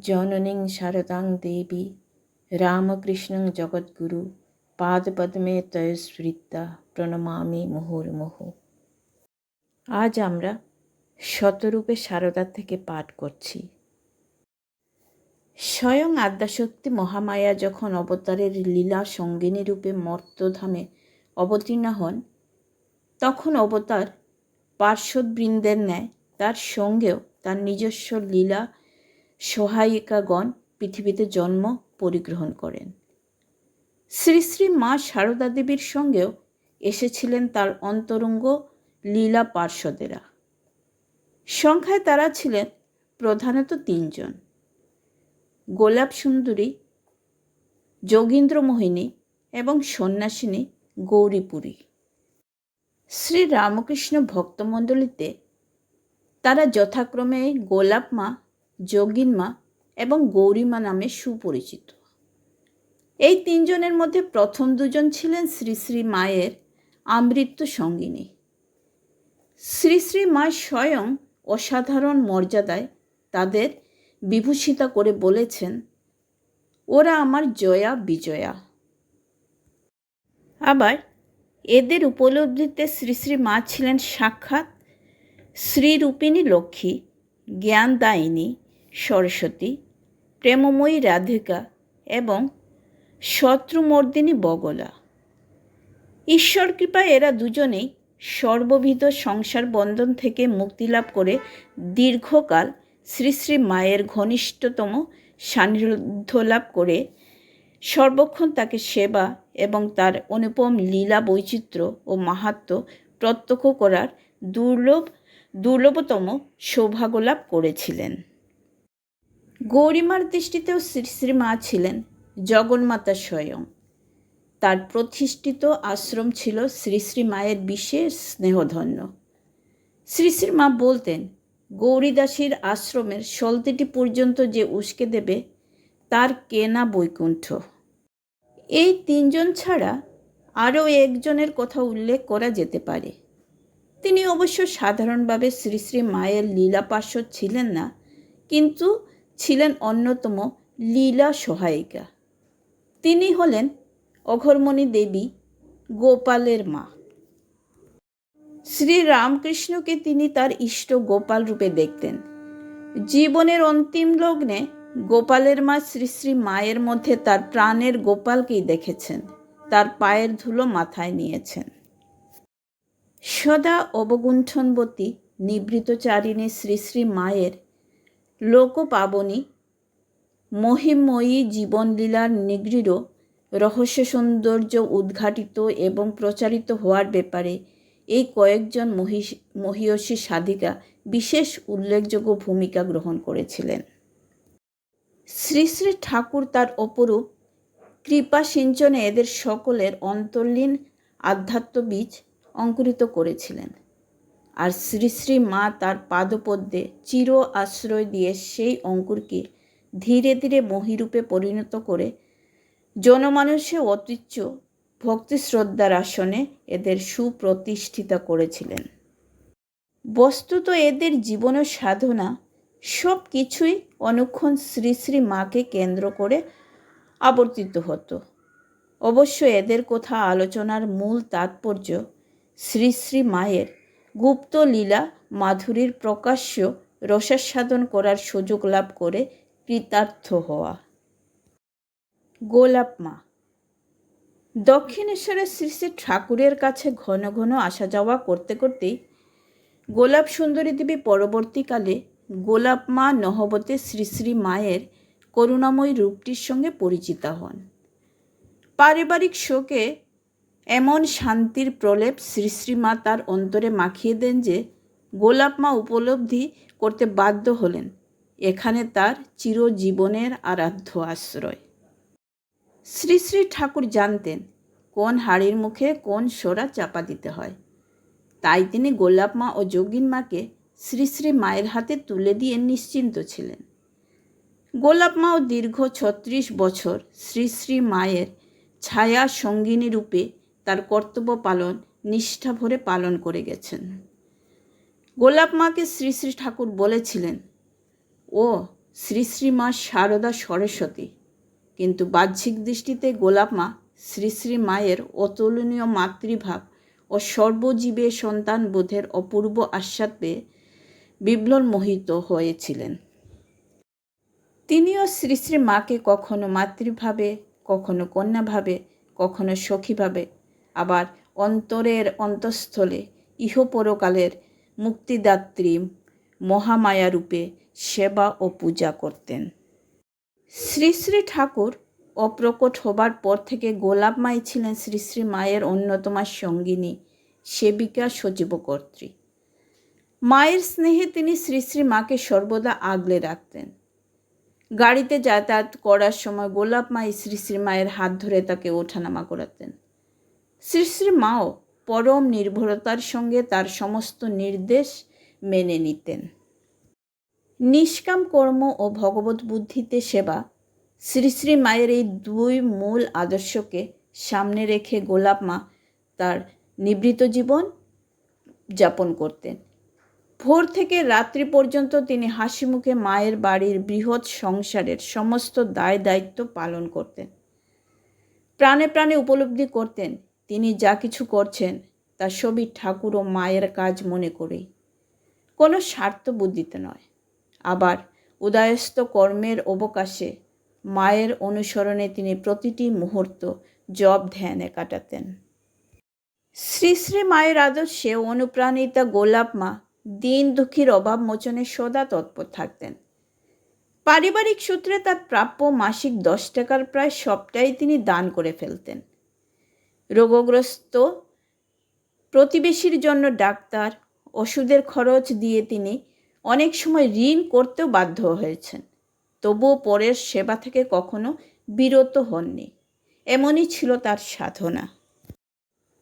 জননীং শারদাং দেবী রামকৃষ্ণং জগদ্গুরু পাদপদ্মে তয়স্মৃত্যা প্রণমামি মুহুর্মুহু। আজ আমরা শতরূপে শারদা থেকে পাঠ করছি। স্বয়ং আদ্যাশক্তি মহামায়া যখন অবতারের লীলা সঙ্গিনী রূপে মর্ত্যধামে অবতীর্ণ হন, তখন অবতার পার্শ্বদবৃন্দের ন্যায় তার সঙ্গেও তার নিজস্ব লীলা সহায়িকাগণ পৃথিবীতে জন্ম পরিগ্রহণ করেন। শ্রী শ্রী মা শারদা দেবীর সঙ্গেও এসেছিলেন তার অন্তরঙ্গ লীলা পার্ষদেরা। সংখ্যায় তারা ছিলেন প্রধানত তিনজন: গোলাপ সুন্দরী, যোগীন্দ্রমোহিনী এবং সন্ন্যাসিনী গৌরীপুরী। শ্রী রামকৃষ্ণ ভক্তমণ্ডলীতে তারা যথাক্রমে গোলাপ মা, যোগিন মা এবং গৌরীমা নামে সুপরিচিত। এই তিনজনের মধ্যে প্রথম দুজন ছিলেন শ্রী শ্রী মায়ের আমৃত্য সঙ্গিনী। শ্রী শ্রী মা স্বয়ং অসাধারণ মর্যাদায় তাদের বিভূষিতা করে বলেছেন, ওরা আমার জয়া বিজয়া। আবার এদের উপলব্ধিতে শ্রী শ্রী মা ছিলেন সাক্ষাৎ শ্রীরূপিণী লক্ষ্মী, জ্ঞানদায়িনী সরস্বতী, প্রেমময়ী রাধিকা এবং শত্রুমর্দিনী বগলা। ঈশ্বর কৃপায় এরা দুজনেই সর্ববিধ সংসার বন্ধন থেকে মুক্তিলাভ করে দীর্ঘকাল শ্রী শ্রী মায়ের ঘনিষ্ঠতম সান্নিধ্য লাভ করে সর্বক্ষণ তাকে সেবা এবং তার অনুপম লীলা বৈচিত্র্য ও মাহাত্ম্য প্রত্যক্ষ করার দুর্লভতম সৌভাগ্য লাভ করেছিলেন। গৌরীমার দৃষ্টিতেও শ্রী শ্রী মা ছিলেন জগন্মাতা স্বয়ং। তার প্রতিষ্ঠিত আশ্রম ছিল শ্রী শ্রী মায়ের বিশেষ স্নেহধন্য। শ্রী শ্রী মা বলতেন, গৌরীদাসীর আশ্রমের সলতেটি পর্যন্ত যে উস্কে দেবে তার কেনা বৈকুণ্ঠ। এই তিনজন ছাড়া আরও একজনের কথা উল্লেখ করা যেতে পারে। তিনি অবশ্য সাধারণভাবে শ্রী শ্রী মায়ের লীলা পার্ষদ ছিলেন না, কিন্তু ছিলেন অন্যতম লীলা সহায়িকা। তিনি হলেন অঘরমণি দেবী, গোপালের মা। শ্রী রামকৃষ্ণকে তিনি তার ইষ্ট গোপাল রূপে দেখতেন। জীবনের অন্তিম লগ্নে গোপালের মা শ্রী শ্রী মায়ের মধ্যে তার প্রাণের গোপালকেই দেখেছেন, তার পায়ের ধুলো মাথায় নিয়েছেন। সদা অবগুণ্ঠনবতী নিবৃতচারিণী শ্রী শ্রী মায়ের লোকপাবনী মহিময়ী জীবনলীলার নিগৃঢ় রহস্য সৌন্দর্য উদ্ঘাটিত এবং প্রচারিত হওয়ার ব্যাপারে এই কয়েকজন মহীয়সী সাধিকা বিশেষ উল্লেখযোগ্য ভূমিকা গ্রহণ করেছিলেন। শ্রী শ্রী ঠাকুর তার অপরূপ কৃপা সিঞ্চনে এদের সকলের অন্তর্লীন আধ্যাত্ম বীজ অঙ্কুরিত করেছিলেন, আর শ্রী শ্রী মা তার পাদপদ্মে চির আশ্রয় দিয়ে সেই অঙ্কুরকে ধীরে ধীরে মহিরূপে পরিণত করে জনমানুষে অতুচ্ছ ভক্তি শ্রদ্ধার আসনে এদের সুপ্রতিষ্ঠিতা করেছিলেন। বস্তুত এদের জীবন ও সাধনা সব কিছুই অনুক্ষণ শ্রী শ্রী মাকে কেন্দ্র করে আবর্তিত হতো। অবশ্য এদের কথা আলোচনার মূল তাৎপর্য শ্রী শ্রী মায়ের গুপ্ত লীলা মাধুরীর প্রকাশ্য রসাস্বাদন করার সুযোগ লাভ করে কৃতার্থ হওয়া। গোলাপ মা। দক্ষিণেশ্বরের শ্রী শ্রী ঠাকুরের কাছে ঘন ঘন আসা যাওয়া করতে করতেই গোলাপ সুন্দরী দেবী পরবর্তীকালে গোলাপ মা নহবতে শ্রী শ্রী মায়ের করুণাময়ী রূপটির সঙ্গে পরিচিতা হন। পারিবারিক শোকে এমন শান্তির প্রলেপ শ্রী শ্রী মা তার অন্তরে মাখিয়ে দেন যে গোলাপ মা উপলব্ধি করতে বাধ্য হলেন এখানে তার চিরজীবনের আরাধ্য আশ্রয়। শ্রী শ্রী ঠাকুর জানতেন কোন হাড়ির মুখে কোন সোরা চাপা দিতে হয়, তাই তিনি গোলাপ মা ও যোগিন মাকে শ্রী শ্রী মায়ের হাতে তুলে দিয়ে নিশ্চিন্ত ছিলেন। গোলাপ মাও দীর্ঘ ৩৬ বছর শ্রী শ্রী মায়ের ছায়া সঙ্গিনী রূপে তার কর্তব্য পালন নিষ্ঠা ভরে পালন করে গেছেন। গোলাপ মাকে শ্রী শ্রী ঠাকুর বলেছিলেন, ও শ্রী শ্রী মা শারদা সরস্বতী, কিন্তু বাহ্যিক দৃষ্টিতে গোলাপ মা শ্রী শ্রী মায়ের অতুলনীয় মাতৃভাব ও সর্বজীবের সন্তান বোধের অপূর্ব আস্বাদ পেয়ে বিভ্রমোহিত হয়েছিলেন। তিনিও শ্রী শ্রী মাকে কখনো মাতৃভাবে, কখনো কন্যাভাবে, কখনো সখীভাবে, আবার অন্তরের অন্তঃস্থলে ইহপরকালের মুক্তিদাত্রী মহামায়া রূপে সেবা ও পূজা করতেন। শ্রী শ্রী ঠাকুর অপ্রকট হবার পর থেকে গোলাপ মাই ছিলেন শ্রী শ্রী মায়ের অন্যতমা সঙ্গিনী, সেবিকা, সজীবকর্ত্রী। মায়ের স্নেহে তিনি শ্রী শ্রী মাকে সর্বদা আগলে রাখতেন। গাড়িতে যাতায়াত করার সময় গোলাপ মাই শ্রী শ্রী মায়ের হাত ধরে তাকে ওঠানামা করাতেন। শ্রী শ্রী মাও পরম নির্ভরতার সঙ্গে তার সমস্ত নির্দেশ মেনে নিতেন। নিষ্কাম কর্ম ও ভগবত বুদ্ধিতে সেবা, শ্রী শ্রী মায়ের এই দুই মূল আদর্শকে সামনে রেখে গোলাপ মা তার নিভৃত জীবন যাপন করতেন। ভোর থেকে রাত্রি পর্যন্ত তিনি হাসি মুখে মায়ের বাড়ির বৃহৎ সংসারের সমস্ত দায় দায়িত্ব পালন করতেন। প্রাণে প্রাণে উপলব্ধি করতেন তিনি যা কিছু করছেন তা সবই ঠাকুর ও মায়ের কাজ মনে করেই, কোনো স্বার্থ বুদ্ধিতে নয়। আবার উদয়স্থ কর্মের অবকাশে মায়ের অনুসরণে তিনি প্রতিটি মুহূর্ত জপ ধ্যানে কাটাতেন। শ্রী শ্রী মায়ের আদর্শে অনুপ্রাণিতা গোলাপ মা দিন দুঃখীর অভাব মোচনে সদা তৎপর থাকতেন। পারিবারিক সূত্রে তার প্রাপ্য মাসিক 10 টাকার প্রায় সবটাই তিনি দান করে ফেলতেন। রোগগ্রস্ত প্রতিবেশীর জন্য ডাক্তার, ওষুধের খরচ দিয়ে তিনি অনেক সময় ঋণ করতেও বাধ্য হয়েছেন। তবুও পরের সেবা থেকে কখনো বিরত হননি। এমনই ছিল তার সাধনা।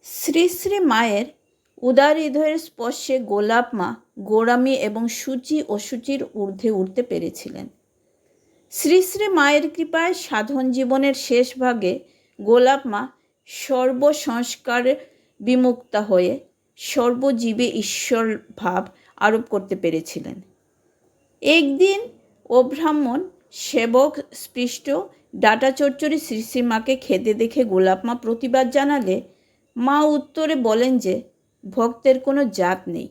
শ্রী শ্রী মায়ের উদার হৃদয়ের স্পর্শে গোলাপ মা গোড়ামি এবং সূচি অসুচির ঊর্ধ্বে উঠতে পেরেছিলেন। শ্রী শ্রী মায়ের কৃপায় সাধন জীবনের শেষ ভাগে গোলাপ মা সর্বসংস্কার বিমুক্তা হয়ে সর্বজীবে ঈশ্বর ভাব আরোপ করতে পেরেছিলেন। একদিন অব্রাহ্মণ সেবক স্পৃষ্ট ডাটা চচ্চড়ি শ্রী শ্রী মাকে খেতে দেখে গোলাপ মা প্রতিবাদ জানালে মা উত্তরে বলেন যে ভক্তের কোনো জাত নেই।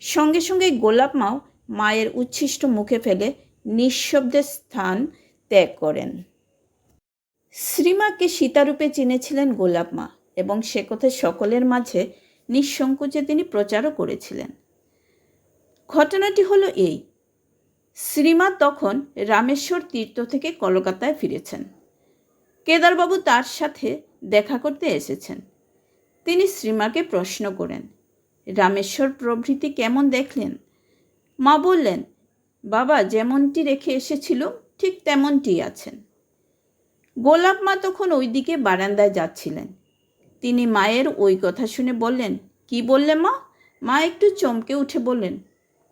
সঙ্গে সঙ্গে গোলাপ মাও মায়ের উচ্ছিষ্ট মুখে ফেলে নিঃশব্দে স্থান ত্যাগ করেন। শ্রীমাকে সীতারূপে চিনেছিলেন গোলাপ মা এবং সে কথা সকলের মাঝে নিঃসংকোচে তিনি প্রচারও করেছিলেন। ঘটনাটি হলো এই, শ্রীমা তখন রামেশ্বর তীর্থ থেকে কলকাতায় ফিরেছেন। কেদারবাবু তার সাথে দেখা করতে এসেছেন। তিনি শ্রীমাকে প্রশ্ন করেন, রামেশ্বর প্রভৃতি কেমন দেখলেন? মা বললেন, বাবা যেমনটি রেখে এসেছিল ঠিক তেমনটি আছেন। গোলাপ মা তখন ওইদিকে বারান্দায় যাচ্ছিলেন। তিনি মায়ের ওই কথা শুনে বললেন, কি বললে মা? মা একটু চমকে উঠে বললেন,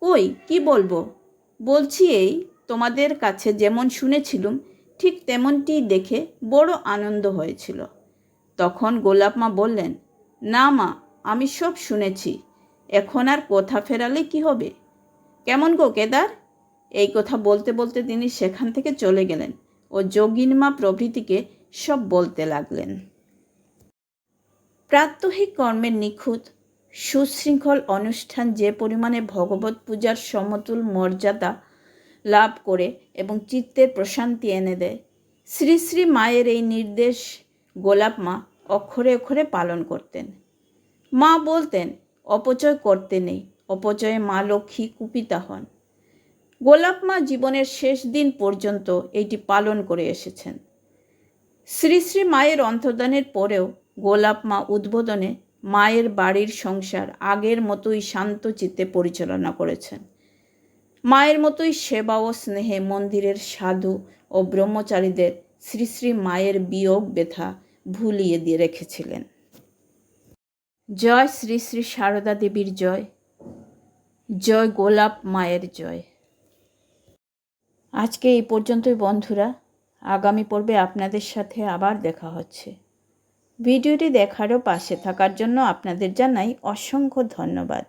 ওই কি বলবো, বলছি এই তোমাদের কাছে যেমন শুনেছিলুম ঠিক তেমনটি দেখে বড় আনন্দ হয়েছিল। তখন গোলাপ মা বললেন, না মা, আমি সব শুনেছি, এখন আর কথা ফেরালে কি হবে? কেমন গো কেদার? এই কথা বলতে বলতে তিনি সেখান থেকে চলে গেলেন ও যোগিনমা প্রভৃতিকে সব বলতে লাগলেন। প্রাত্যহিক কর্মের নিখুঁত সুশৃঙ্খল অনুষ্ঠান যে পরিমাণে ভগবত পূজার সমতুল মর্যাদা লাভ করে এবং চিত্তের প্রশান্তি এনে দেয়, শ্রী শ্রী মায়ের এই নির্দেশ গোলাপ মা অক্ষরে অক্ষরে পালন করতেন। মা বলতেন, অপচয় করতে নেই, অপচয়ে মা লক্ষ্মী কুপিতা হন। গোলাপ মা জীবনের শেষ দিন পর্যন্ত এইটি পালন করে এসেছেন। শ্রী শ্রী মায়ের অন্তর্ধানের পরেও গোলাপ মা উদ্বোধনে মায়ের বাড়ির সংসার আগের মতোই শান্ত চিত্তে পরিচালনা করেছেন। মায়ের মতোই সেবা ও স্নেহে মন্দিরের সাধু ও ব্রহ্মচারীদের শ্রী শ্রী মায়ের বিয়োগ ব্যথা ভুলিয়ে দিয়ে রেখেছিলেন। জয় শ্রী শ্রী সারদা দেবীর জয়, জয় গোলাপ মায়ের জয়। আজকে এই পর্যন্তই বন্ধুরা, আগামী পর্বে আপনাদের সাথে আবার দেখা হচ্ছে। ভিডিওটি দেখার ও পাশে থাকার জন্য আপনাদের জানাই অসংখ্য ধন্যবাদ।